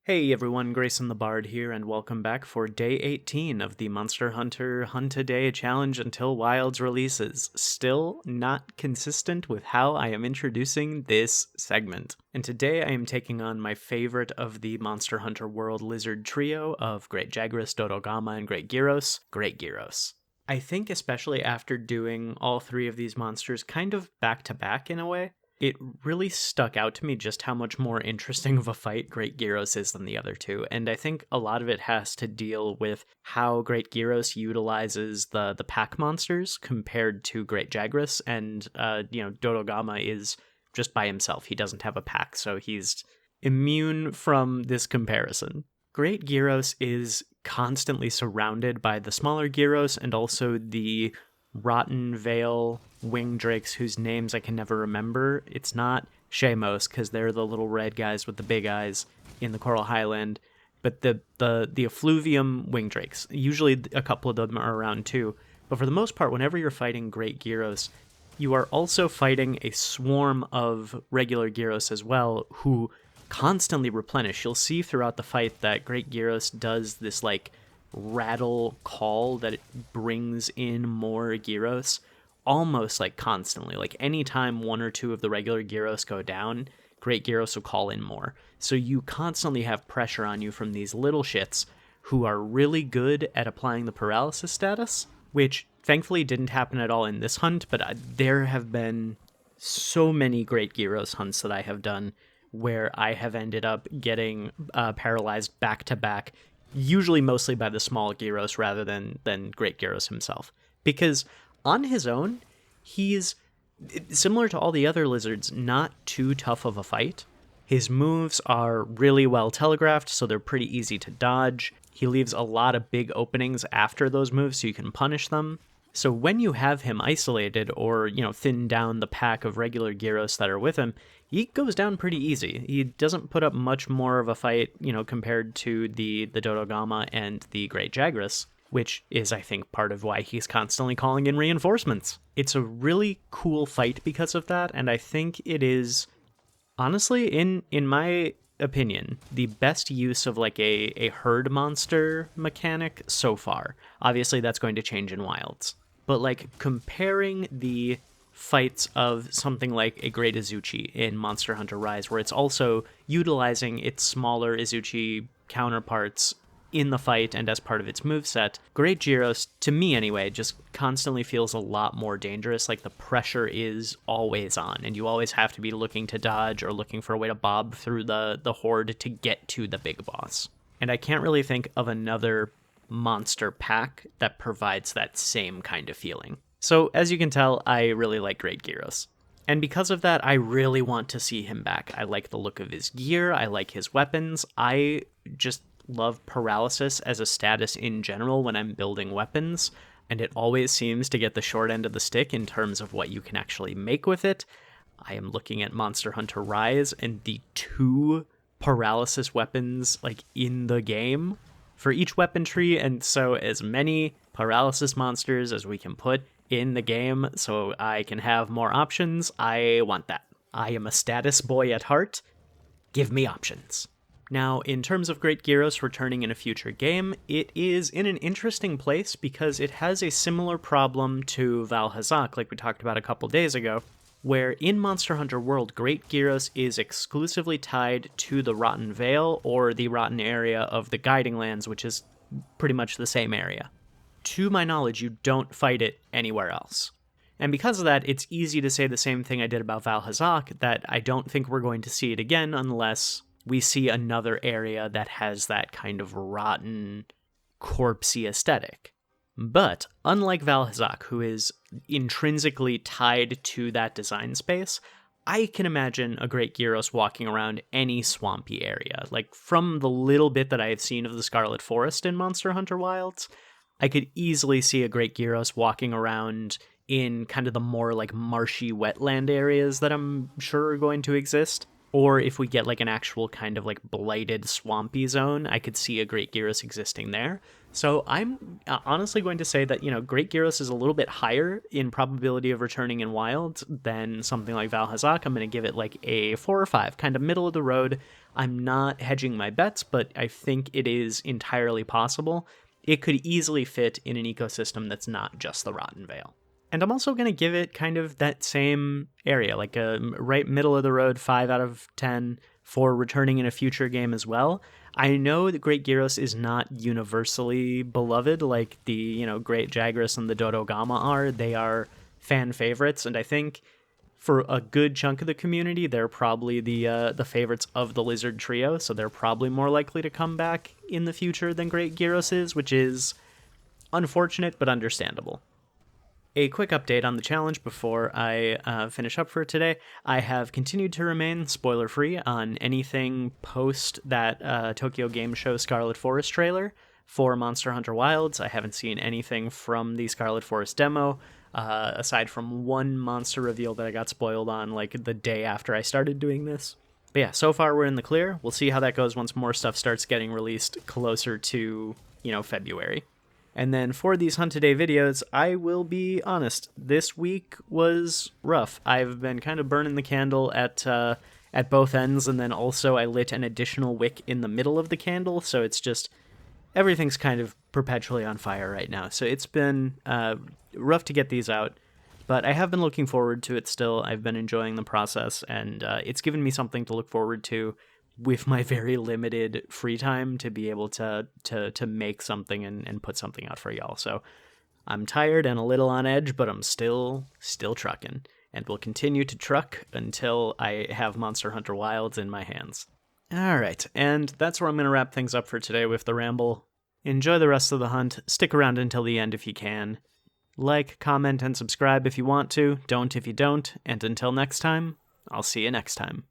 Hey everyone, Grayson the Bard here, and welcome back for day 18 of the Monster Hunter Hunt a Day challenge until Wilds releases. Still not consistent with how I am introducing this segment. And today I am taking on my favorite of the Monster Hunter World Lizard trio of Great Jagras, Dodogama, and Great Gyros, Great Gyros. I think especially after doing all three of these monsters kind of back to back in a way, it really stuck out to me just how much more interesting of a fight Great Gyros is than the other two, and I think a lot of it has to deal with how Great Gyros utilizes the pack monsters compared to Great Jagras, and Dodogama is just by himself. He doesn't have a pack, so he's immune from this comparison. Great Gyros is constantly surrounded by the smaller Gyros and also the Rotten Vale wing drakes whose names I can never remember. It's not Shamos, because they're the little red guys with the big eyes in the Coral Highland, but the effluvium wing drakes. Usually a couple of them are around too, but for the most part, whenever you're fighting Great Gyros, you are also fighting a swarm of regular Gyros as well, who constantly replenish. You'll see throughout the fight that Great Gyros does this rattle call that it brings in more Gyros almost constantly. Anytime one or two of the regular Gyros go down, Great Gyros will call in more. So you constantly have pressure on you from these little shits who are really good at applying the paralysis status, which thankfully didn't happen at all in this hunt, but there have been so many Great Gyros hunts that I have done where I have ended up getting paralyzed back to back, usually mostly by the small Gyros rather than Great Gyros himself. Because on his own, he's, similar to all the other lizards, not too tough of a fight. His moves are really well telegraphed, so they're pretty easy to dodge. He leaves a lot of big openings after those moves so you can punish them. So when you have him isolated or, thin down the pack of regular Gyros that are with him, he goes down pretty easy. He doesn't put up much more of a fight, compared to the Dodogama and the Great Jagras, which is, I think, part of why he's constantly calling in reinforcements. It's a really cool fight because of that, and I think it is, honestly, in my opinion, the best use of a herd monster mechanic so far. Obviously, that's going to change in Wilds. But comparing the fights of something like a Great Izuchi in Monster Hunter Rise, where it's also utilizing its smaller Izuchi counterparts in the fight and as part of its moveset, Great Gyros, to me anyway, just constantly feels a lot more dangerous. The pressure is always on, and you always have to be looking to dodge or looking for a way to bob through the horde to get to the big boss. And I can't really think of another monster pack that provides that same kind of feeling. So, as you can tell, I really like Great Gyros. And because of that, I really want to see him back. I like the look of his gear, I like his weapons, I just love paralysis as a status in general when I'm building weapons, and it always seems to get the short end of the stick in terms of what you can actually make with it. I am looking at Monster Hunter Rise, and the 2 paralysis weapons in the game for each weapon tree, and so as many paralysis monsters as we can put in the game so I can have more options, I want that. I am a status boy at heart. Give me options. Now, in terms of Great Gyros returning in a future game, it is in an interesting place because it has a similar problem to Valhazak, like we talked about a couple days ago, where in Monster Hunter World, Great Gyros is exclusively tied to the Rotten Vale or the Rotten area of the Guiding Lands, which is pretty much the same area. To my knowledge, you don't fight it anywhere else. And because of that, it's easy to say the same thing I did about Valhazak, that I don't think we're going to see it again unless we see another area that has that kind of rotten, corpsey aesthetic. But, unlike Valhazak, who is intrinsically tied to that design space, I can imagine a Great Gyros walking around any swampy area. From the little bit that I have seen of the Scarlet Forest in Monster Hunter Wilds, I could easily see a Great Gyros walking around in kind of the more marshy wetland areas that I'm sure are going to exist. Or if we get like an actual kind of like blighted swampy zone, I could see a Great Gyros existing there. So I'm honestly going to say that, Great Gyros is a little bit higher in probability of returning in wild than something like Valhazak. I'm going to give it like a 4 or 5, kind of middle of the road. I'm not hedging my bets, but I think it is entirely possible. It could easily fit in an ecosystem that's not just the Rotten Vale. And I'm also going to give it kind of that same area, like a right middle of the road, 5 out of 10 for returning in a future game as well. I know that Great Gyros is not universally beloved like the, Great Jagras and the Dodogama are. They are fan favorites, and I think for a good chunk of the community, they're probably the favorites of the Lizard Trio, so they're probably more likely to come back in the future than Great Gyros is, which is unfortunate but understandable. A quick update on the challenge before I finish up for today. I have continued to remain spoiler-free on anything post that Tokyo Game Show Scarlet Forest trailer for Monster Hunter Wilds. I haven't seen anything from the Scarlet Forest demo, aside from one monster reveal that I got spoiled on like the day after I started doing this. But yeah, so far we're in the clear. We'll see how that goes once more stuff starts getting released closer to, February. And then for these Hunt Today videos, I will be honest, this week was rough. I've been kind of burning the candle at both ends, and then also I lit an additional wick in the middle of the candle, so it's just, everything's kind of perpetually on fire right now. So it's been rough to get these out, but I have been looking forward to it still. I've been enjoying the process, and it's given me something to look forward to with my very limited free time to be able to make something and put something out for y'all. So I'm tired and a little on edge, but I'm still trucking, and will continue to truck until I have Monster Hunter Wilds in my hands. All right, and that's where I'm going to wrap things up for today with the ramble. Enjoy the rest of the hunt. Stick around until the end if you can. Like, comment, and subscribe if you want to. Don't if you don't. And until next time, I'll see you next time.